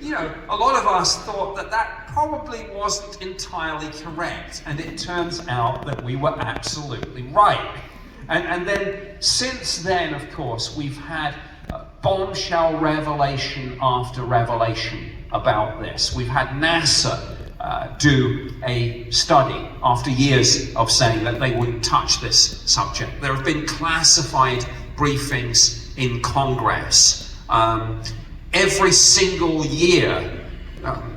You know, a lot of us thought that that probably wasn't entirely correct, and it turns out that we were absolutely right. And then, since then, of course, we've had bombshell revelation after revelation about this. We've had NASA do a study after years of saying that they wouldn't touch this subject. There have been classified briefings in Congress. Every single year,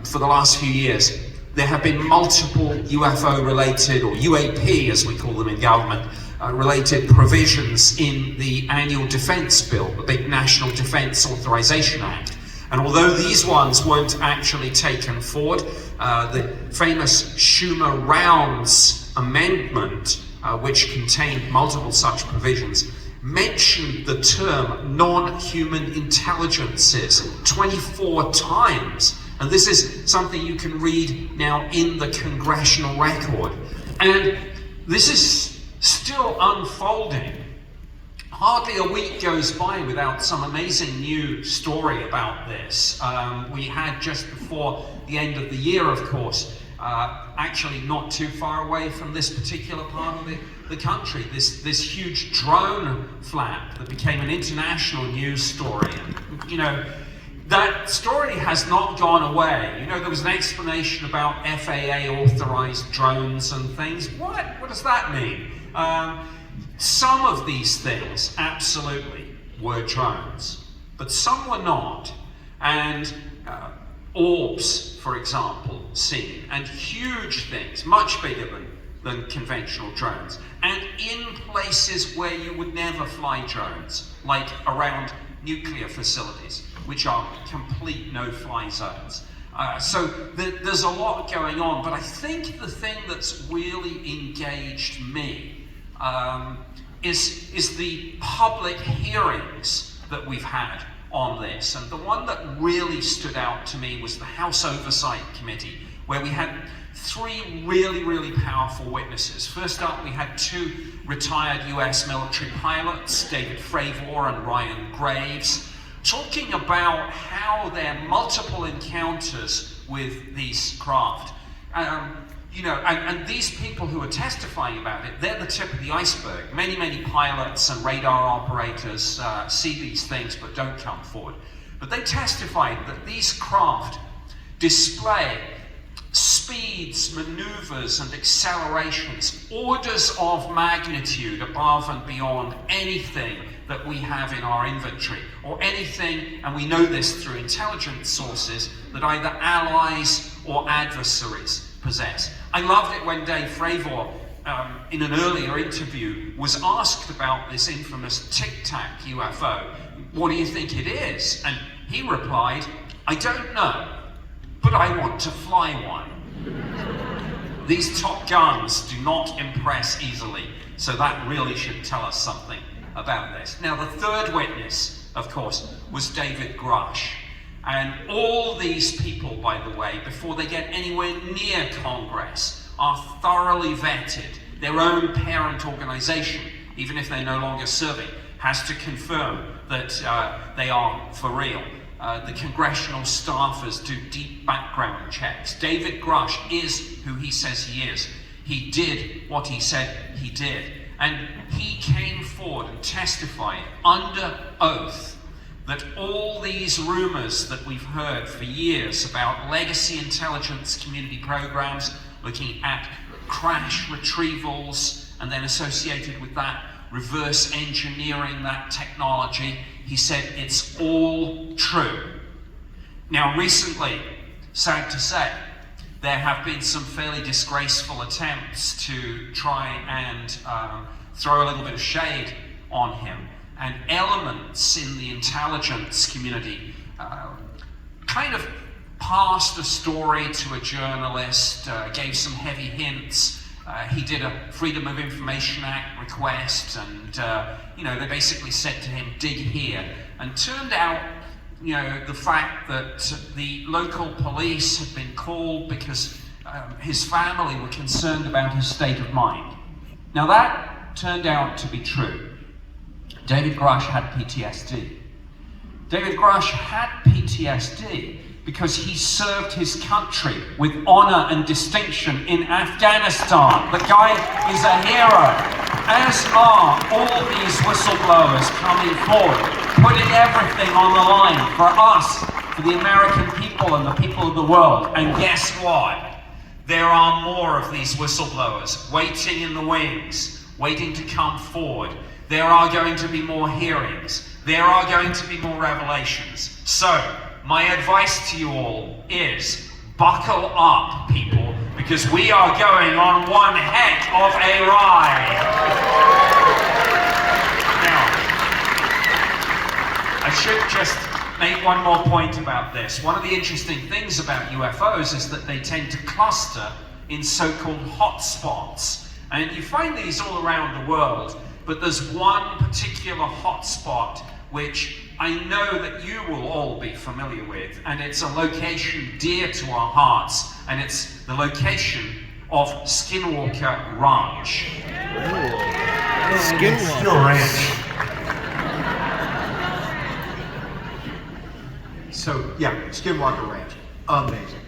for the last few years, there have been multiple UFO-related, or UAP as we call them in government, related provisions in the annual defense bill, the big National Defense Authorization Act. And although these ones weren't actually taken forward, the famous Schumer-Rounds amendment, which contained multiple such provisions, mentioned the term non-human intelligences 24 times. And this is something you can read now in the congressional record. And this is still unfolding. Hardly a week goes by without some amazing new story about this. We had just before the end of the year, of course, actually not too far away from this particular part of the country, this huge drone flap that became an international news story. And, you know, that story has not gone away. You know, there was an explanation about FAA authorized drones and things. What does that mean? Some of these things absolutely were drones, but some were not. And orbs, for example, seen, and huge things, much bigger than conventional drones, and in places where you would never fly drones, like around nuclear facilities, which are complete no-fly zones. So there's a lot going on, but I think the thing that's really engaged me is the public hearings that we've had on this. And the one that really stood out to me was the House Oversight Committee, where we had three really, really powerful witnesses. First up, we had two retired US military pilots, David Fravor and Ryan Graves, talking about how their multiple encounters with these craft, you know, and these people who are testifying about it, they're the tip of the iceberg. Many, many pilots and radar operators see these things but don't come forward. But they testified that these craft display speeds, maneuvers, and accelerations, orders of magnitude above and beyond anything that we have in our inventory, or anything, and we know this through intelligence sources, that either allies or adversaries possess. I loved it when Dave Fravor, in an earlier interview, was asked about this infamous Tic Tac UFO. What do you think it is? And he replied, I don't know, but I want to fly one. These top guns do not impress easily, so that really should tell us something about this. Now, the third witness, of course, was David Grusch. And all these people, by the way, before they get anywhere near Congress, are thoroughly vetted. Their own parent organization, even if they're no longer serving, has to confirm that they are for real. The congressional staffers do deep background checks. David Grusch is who he says he is. He did what he said he did. And he came forward and testified under oath that all these rumors that we've heard for years about legacy intelligence community programs, looking at crash retrievals, and then associated with that, reverse engineering that technology, he said it's all true. Now recently, sad to say, there have been some fairly disgraceful attempts to try and throw a little bit of shade on him. And elements in the intelligence community kind of passed a story to a journalist, gave some heavy hints. He did a Freedom of Information Act request, and you know, they basically said to him, dig here. And turned out, you know, the fact that the local police had been called because his family were concerned about his state of mind. Now that turned out to be true. David Grusch had PTSD. David Grusch had PTSD because he served his country with honor and distinction in Afghanistan. The guy is a hero, as are all these whistleblowers coming forward, putting everything on the line for us, for the American people and the people of the world. And guess what? There are more of these whistleblowers waiting in the wings, waiting to come forward. There are going to be more hearings. There are going to be more revelations. So, my advice to you all is buckle up, people, because we are going on one heck of a ride. Now, I should just make one more point about this. One of the interesting things about UFOs is that they tend to cluster in so-called hotspots. And you find these all around the world, but there's one particular hotspot which I know that you will all be familiar with, and it's a location dear to our hearts, and it's the location of Skinwalker Ranch. Skinwalker Ranch. So, yeah, Skinwalker Ranch, amazing.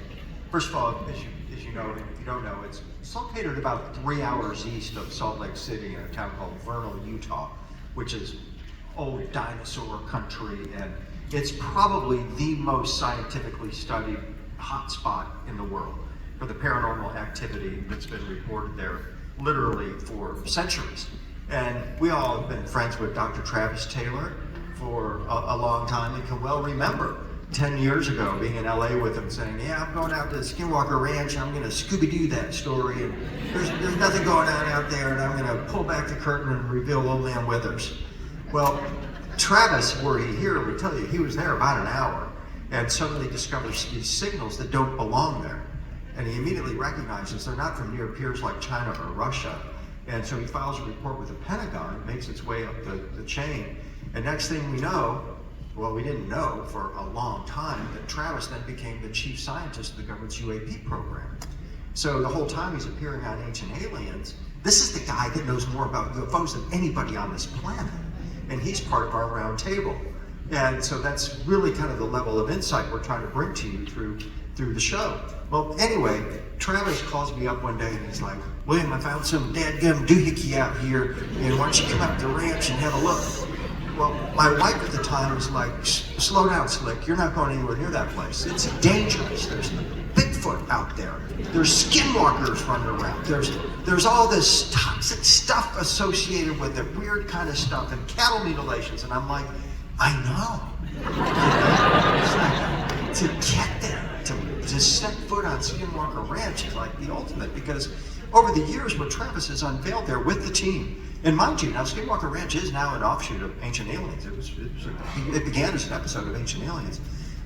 First of all, as you know, if you don't know, it's located about 3 hours east of Salt Lake City in a town called Vernal, Utah, which is old dinosaur country, and it's probably the most scientifically studied hotspot in the world for the paranormal activity that's been reported there literally for centuries. And we all have been friends with Dr. Travis Taylor for a long time and can well remember 10 years ago being in LA with him saying, yeah, I'm going out to Skinwalker Ranch and I'm going to Scooby-Doo that story, and there's nothing going on out there, and I'm going to pull back the curtain and reveal Old Man Withers. Well, Travis, were he here, would tell you he was there about an hour and suddenly discovers these signals that don't belong there. And he immediately recognizes they're not from near peers like China or Russia. And so he files a report with the Pentagon. It makes its way up the chain. And next thing we know, well, we didn't know for a long time, that Travis then became the chief scientist of the government's UAP program. So the whole time he's appearing on Ancient Aliens, this is the guy that knows more about UFOs than anybody on this planet. And he's part of our round table. And so that's really kind of the level of insight we're trying to bring to you through the show. Well, anyway, Travis calls me up one day and he's like, William, I found some dadgum doohickey out here, and why don't you come up to the ranch and have a look? Well, my wife at the time was like, slow down, Slick, you're not going anywhere near that place. It's dangerous. There's Bigfoot out there. There's skinwalkers running around. There's all this toxic stuff associated with it, weird kind of stuff, and cattle mutilations. And I'm like, I know. To get there, to set foot on Skinwalker Ranch is like the ultimate, because over the years what Travis has unveiled there with the team, and mind you, now Skinwalker Ranch is now an offshoot of Ancient Aliens. It began as an episode of Ancient Aliens.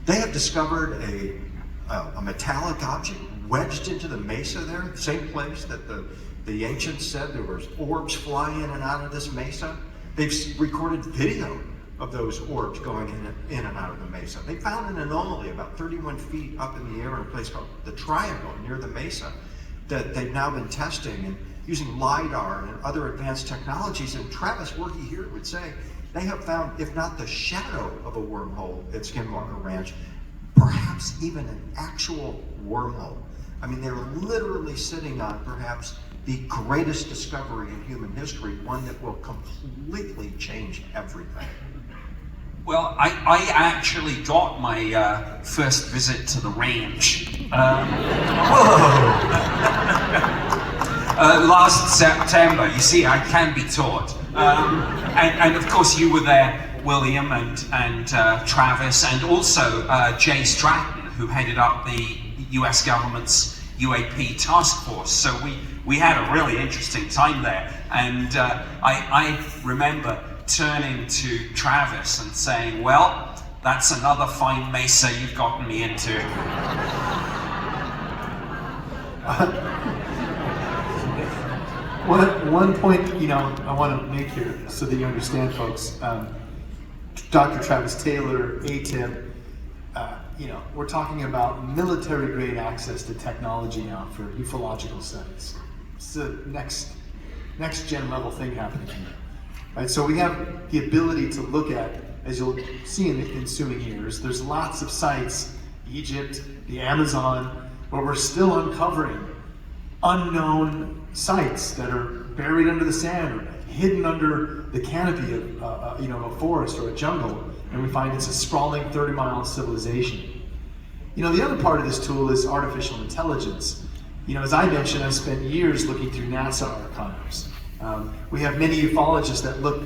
They have discovered a metallic object wedged into the mesa there, the same place that the ancients said there was orbs flying in and out of this mesa. They've recorded video of those orbs going in and out of the mesa. They found an anomaly about 31 feet up in the air in a place called the Triangle near the mesa that they've now been testing and using LiDAR and other advanced technologies. And Travis, were he here, would say they have found, if not the shadow of a wormhole at Skinwalker Ranch, perhaps even an actual wormhole. I mean, they're literally sitting on perhaps the greatest discovery in human history, one that will completely change everything. Well, I actually got my first visit to the ranch. Last September. You see, I can be taught. And of course you were there, William, and Travis, and also Jay Stratton, who headed up the US government's UAP task force. So we had a really interesting time there. And I remember turning to Travis and saying, well, that's another fine mesa you've gotten me into. One point, I want to make here so that you understand, folks. Dr. Travis Taylor, ATIM, we're talking about military-grade access to technology now for ufological studies. It's the next-gen level thing happening here. Right, so we have the ability to look at, as you'll see in the ensuing years, there's lots of sites Egypt, the Amazon, where we're still uncovering unknown sites that are buried under the sand or hidden under the canopy of a forest or a jungle, and we find it's a sprawling 30-mile civilization. The other part of this tool is artificial intelligence. As I mentioned, I spent years looking through NASA archives. We have many ufologists that look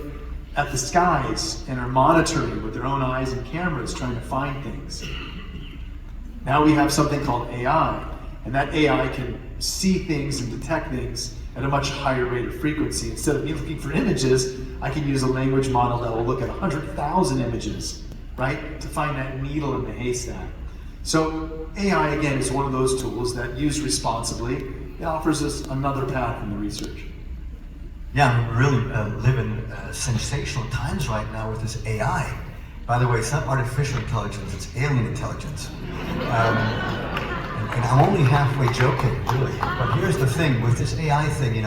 at the skies and are monitoring with their own eyes and cameras, trying to find things. Now we have something called AI, and that AI can see things and detect things at a much higher rate of frequency. Instead of me looking for images, I can use a language model that will look at 100,000 images, right, to find that needle in the haystack. So AI, again, is one of those tools that, used responsibly, it offers us another path in the research. Yeah, we really live in sensational times right now with this AI. By the way, it's not artificial intelligence, it's alien intelligence. And I'm only halfway joking, really. But here's the thing, with this AI thing,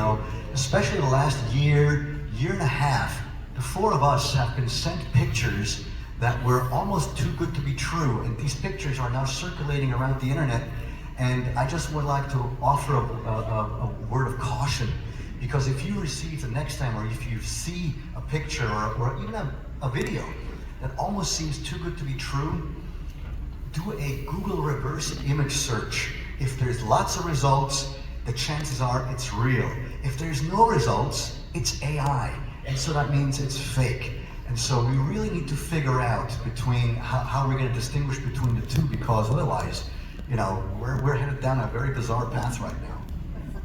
especially the last year and a half, the four of us have been sent pictures that were almost too good to be true. And these pictures are now circulating around the internet. And I just would like to offer a word of caution. Because if you receive the next time, or if you see a picture or even a video that almost seems too good to be true, do a Google reverse image search. If there's lots of results, the chances are it's real. If there's no results, it's AI. And so that means it's fake. And so we really need to figure out between how we're going to distinguish between the two, because otherwise, we're headed down a very bizarre path right now.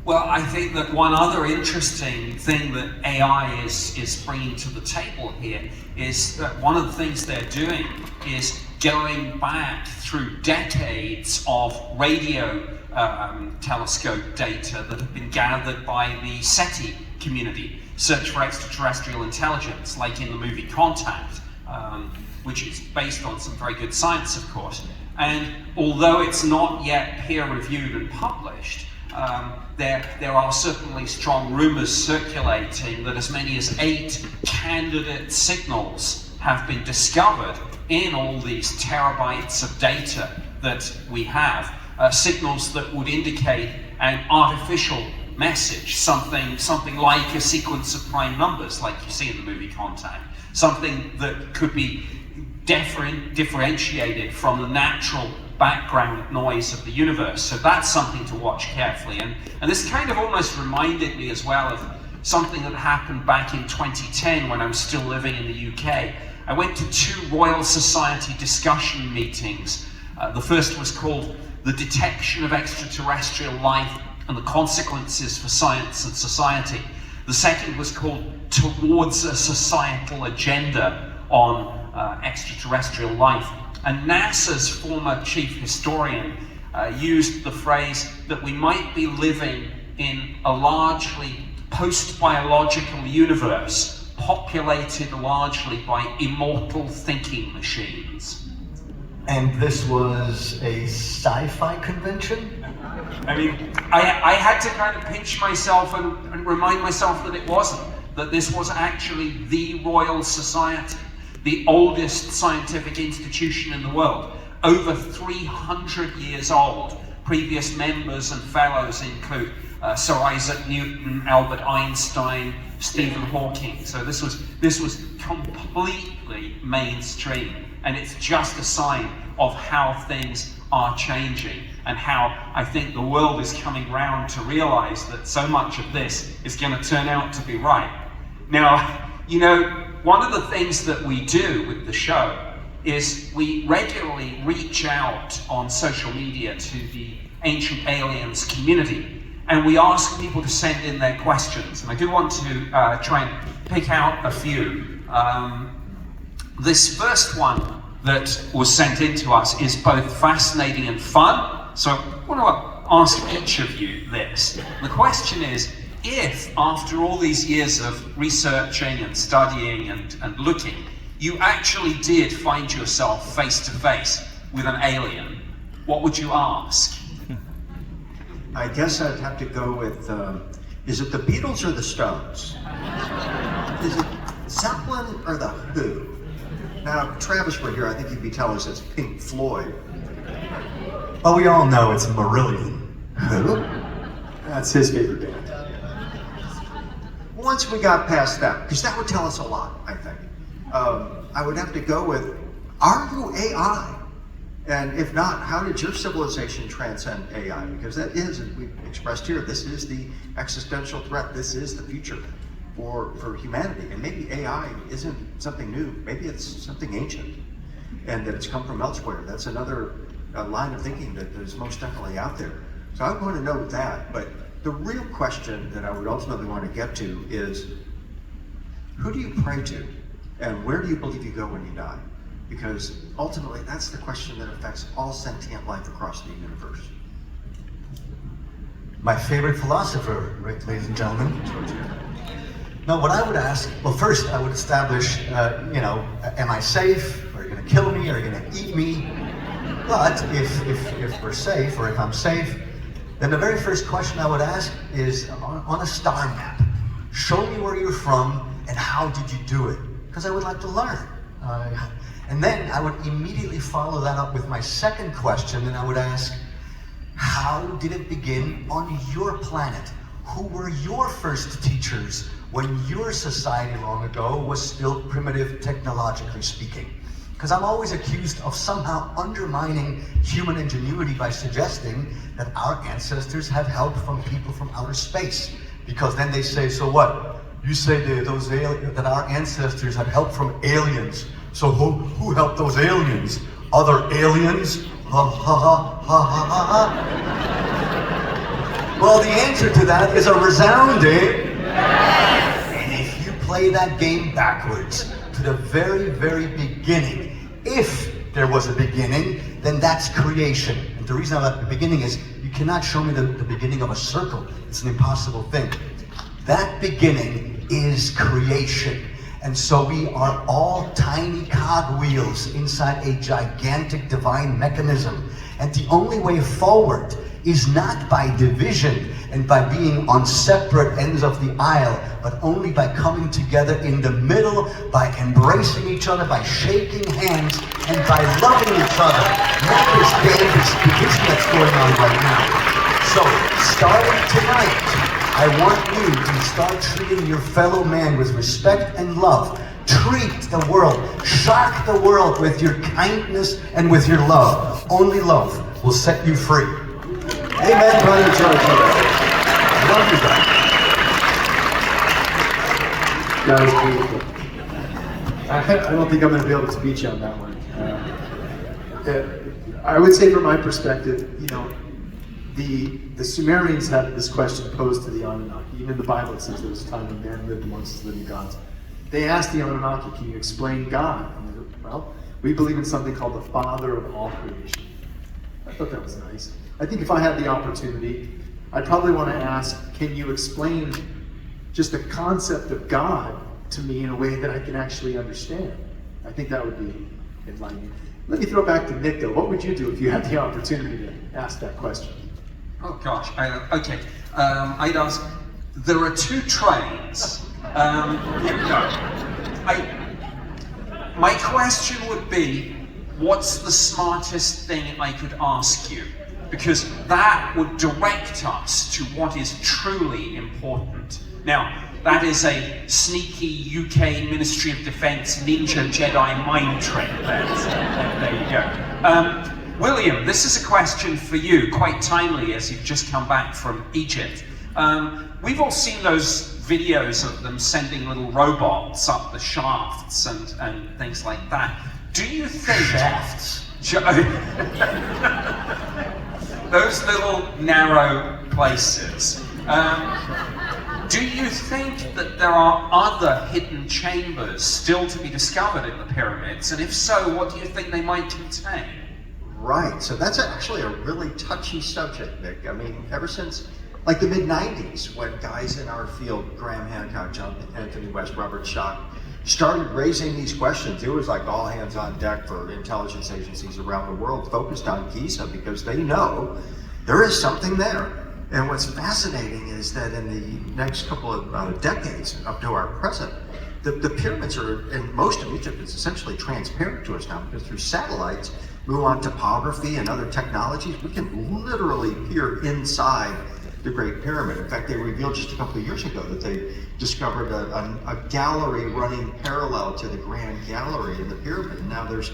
Well, I think that one other interesting thing that AI is bringing to the table here is that one of the things they're doing is going back through decades of radio telescope data that have been gathered by the SETI community, Search for Extraterrestrial Intelligence, like in the movie Contact, which is based on some very good science, of course. And although it's not yet peer-reviewed and published, there are certainly strong rumors circulating that as many as 8 candidate signals have been discovered in all these terabytes of data that we have, signals that would indicate an artificial message, something like a sequence of prime numbers, like you see in the movie Contact, something that could be differentiated from the natural background noise of the universe. So that's something to watch carefully. And this kind of almost reminded me as well of something that happened back in 2010 when I was still living in the UK. I went to 2 Royal Society discussion meetings. The first was called The Detection of Extraterrestrial Life and the Consequences for Science and Society. The second was called Towards a Societal Agenda on Extraterrestrial Life. And NASA's former chief historian used the phrase that we might be living in a largely post-biological universe populated largely by immortal thinking machines. And this was a sci-fi convention? I mean, I had to kind of pinch myself and remind myself that it wasn't, that this was actually the Royal Society, the oldest scientific institution in the world, over 300 years old. Previous members and fellows include Sir Isaac Newton, Albert Einstein, Stephen Hawking. So this was completely mainstream, and it's just a sign of how things are changing and how I think the world is coming round to realize that so much of this is going to turn out to be right. Now, one of the things that we do with the show is we regularly reach out on social media to the Ancient Aliens community, and we ask people to send in their questions. And I do want to try and pick out a few. This first one that was sent in to us is both fascinating and fun, so I want to ask each of you this. The question is, if, after all these years of researching and studying and looking, you actually did find yourself face to face with an alien, what would you ask? I guess I'd have to go with, is it the Beatles or the Stones? Is it Zeppelin or the Who? Now, if Travis were here, I think he'd be telling us it's Pink Floyd. Well, we all know it's Marillion. Who? That's his favorite band. Once we got past that, because that would tell us a lot, I think, I would have to go with, are you AI? And if not, how did your civilization transcend AI? Because that is, as we've expressed here, this is the existential threat. This is the future for humanity. And maybe AI isn't something new. Maybe it's something ancient and that it's come from elsewhere. That's another line of thinking that is most definitely out there. So I want to know that. But the real question that I would ultimately want to get to is, who do you pray to? And where do you believe you go when you die? Because ultimately, that's the question that affects all sentient life across the universe. My favorite philosopher, right, ladies and gentlemen. Now, what I would ask, well, first I would establish, am I safe? Are you going to kill me? Are you going to eat me? But if we're safe, or if I'm safe, then the very first question I would ask is on a star map, show me where you're from and how did you do it? Because I would like to learn. And then I would immediately follow that up with my second question, and I would ask, how did it begin on your planet? Who were your first teachers when your society long ago was still primitive, technologically speaking? Because I'm always accused of somehow undermining human ingenuity by suggesting that our ancestors had help from people from outer space. Because then they say, so what? You say that our ancestors had help from aliens. So who helped those aliens? Other aliens? Ha ha ha ha ha ha. Well, the answer to that is a resounding yes. And if you play that game backwards to the very, very beginning, if there was a beginning, then that's creation. And the reason about the beginning is you cannot show me the beginning of a circle. It's an impossible thing. That beginning is creation. And so we are all tiny cogwheels inside a gigantic divine mechanism. And the only way forward is not by division and by being on separate ends of the aisle, but only by coming together in the middle, by embracing each other, by shaking hands, and by loving each other. Not this dangerous division that's going on right now. So, starting tonight, I want you to start treating your fellow man with respect and love. Treat the world, shock the world with your kindness and with your love. Only love will set you free. Amen, brother George. Love you, brother. That was beautiful. I don't think I'm going to be able to beat you on that one. I would say from my perspective, the Sumerians had this question posed to the Anunnaki. Even in the Bible it says there was a time when man lived amongst the living gods. They asked the Anunnaki, can you explain God? And they go, well, we believe in something called the Father of all creation. I thought that was nice. I think if I had the opportunity, I'd probably want to ask, can you explain just the concept of God to me in a way that I can actually understand? I think that would be enlightening. Let me throw it back to Nick, though. What would you do if you had the opportunity to ask that question? Oh gosh, okay. I'd ask, there are two trains. Here we go. My question would be, what's the smartest thing I could ask you? Because that would direct us to what is truly important. Now, that is a sneaky UK Ministry of Defence Ninja Jedi mind trick. There you go. William, this is a question for you, quite timely as you've just come back from Egypt. We've all seen those videos of them sending little robots up the shafts and things like that. Do you think... Shafts? Those little narrow places. Do you think that there are other hidden chambers still to be discovered in the pyramids? And if so, what do you think they might contain? Right, so that's actually a really touchy subject, Nick. I mean, ever since like the mid-90s, when guys in our field, Graham Hancock, John Anthony West, Robert Schock, started raising these questions, it was like all hands on deck for intelligence agencies around the world focused on Giza because they know there is something there. And what's fascinating is that in the next couple of decades, up to our present, the pyramids are, in most of Egypt, it's essentially transparent to us now because through satellites, muon topography and other technologies, we can literally peer inside the Great Pyramid. In fact, they revealed just a couple of years ago that they discovered a gallery running parallel to the Grand Gallery in the pyramid. And now there's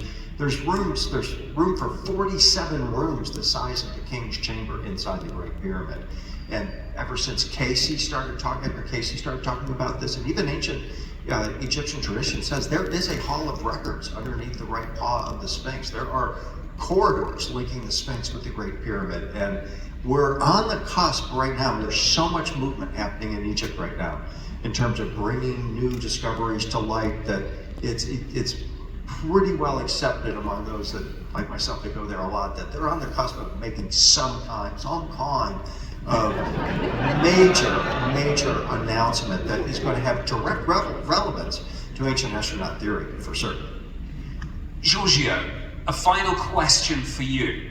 room for 47 rooms the size of the King's Chamber inside the Great Pyramid. And ever since Casey started talking about this, and even ancient Egyptian tradition says there is a hall of records underneath the right paw of the Sphinx. There are corridors linking the Sphinx with the Great Pyramid, and we're on the cusp right now. There's so much movement happening in Egypt right now in terms of bringing new discoveries to light that it's pretty well accepted among those that, like myself, that go there a lot, that they're on the cusp of making some kind of major announcement that is going to have direct relevance to ancient astronaut theory, for certain. Giorgio, a final question for you.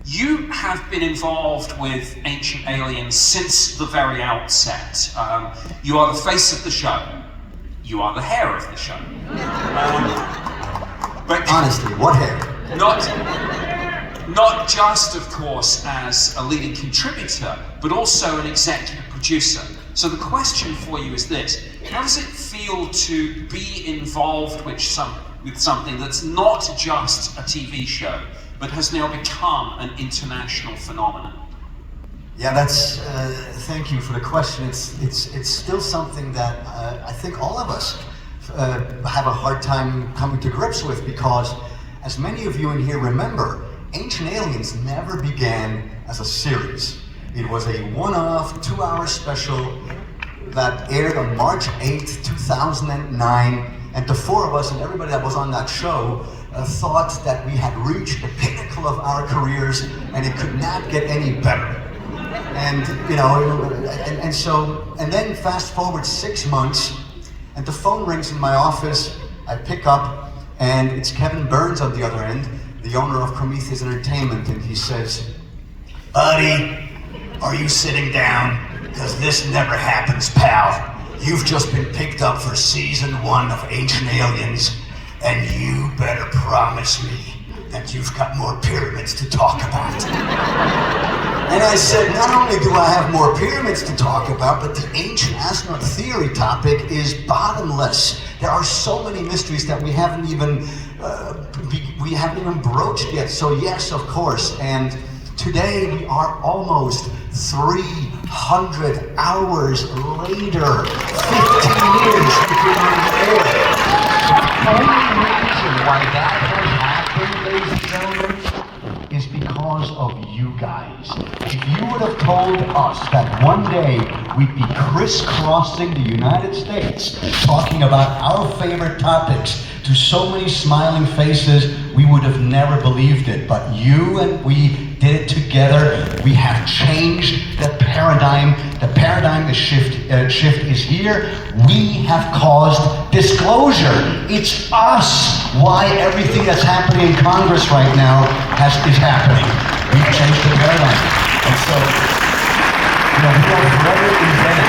You have been involved with Ancient Aliens since the very outset. You are the face of the show. You are the hair of the show. But Honestly, what hair? Not just, of course, as a leading contributor, but also an executive producer. So the question for you is this: how does it feel to be involved with something that's not just a TV show, but has now become an international phenomenon? Yeah, that's. Thank you for the question. It's still something that I think all of us have a hard time coming to grips with, because, as many of you in here remember, Ancient Aliens never began as a series. It was a one-off, 2-hour special that aired on March 8th, 2009, and the four of us and everybody that was on that show thought that we had reached the pinnacle of our careers and it could not get any better. And, you know, and then fast forward 6 months, and the phone rings in my office. I pick up, and it's Kevin Burns on the other end, the owner of Prometheus Entertainment, and he says, "Buddy, are you sitting down? Because this never happens, pal. You've just been picked up for season 1 of Ancient Aliens, and you better promise me that you've got more pyramids to talk about." And I said, not only do I have more pyramids to talk about, but the ancient astronaut theory topic is bottomless. There are so many mysteries that we haven't even broached yet. So yes, of course. And today we are almost 300 hours later, 15 years we've been on the air. The only reason why that has happened, ladies and gentlemen, is because of you guys. If you would have told us that one day we'd be crisscrossing the United States talking about our favorite topics to so many smiling faces, we would have never believed it. But you and we did it together. We have changed the paradigm. The paradigm shift is here. We have caused disclosure. It's us why everything that's happening in Congress right now is happening. We've changed the paradigm. And so, we are forever indebted.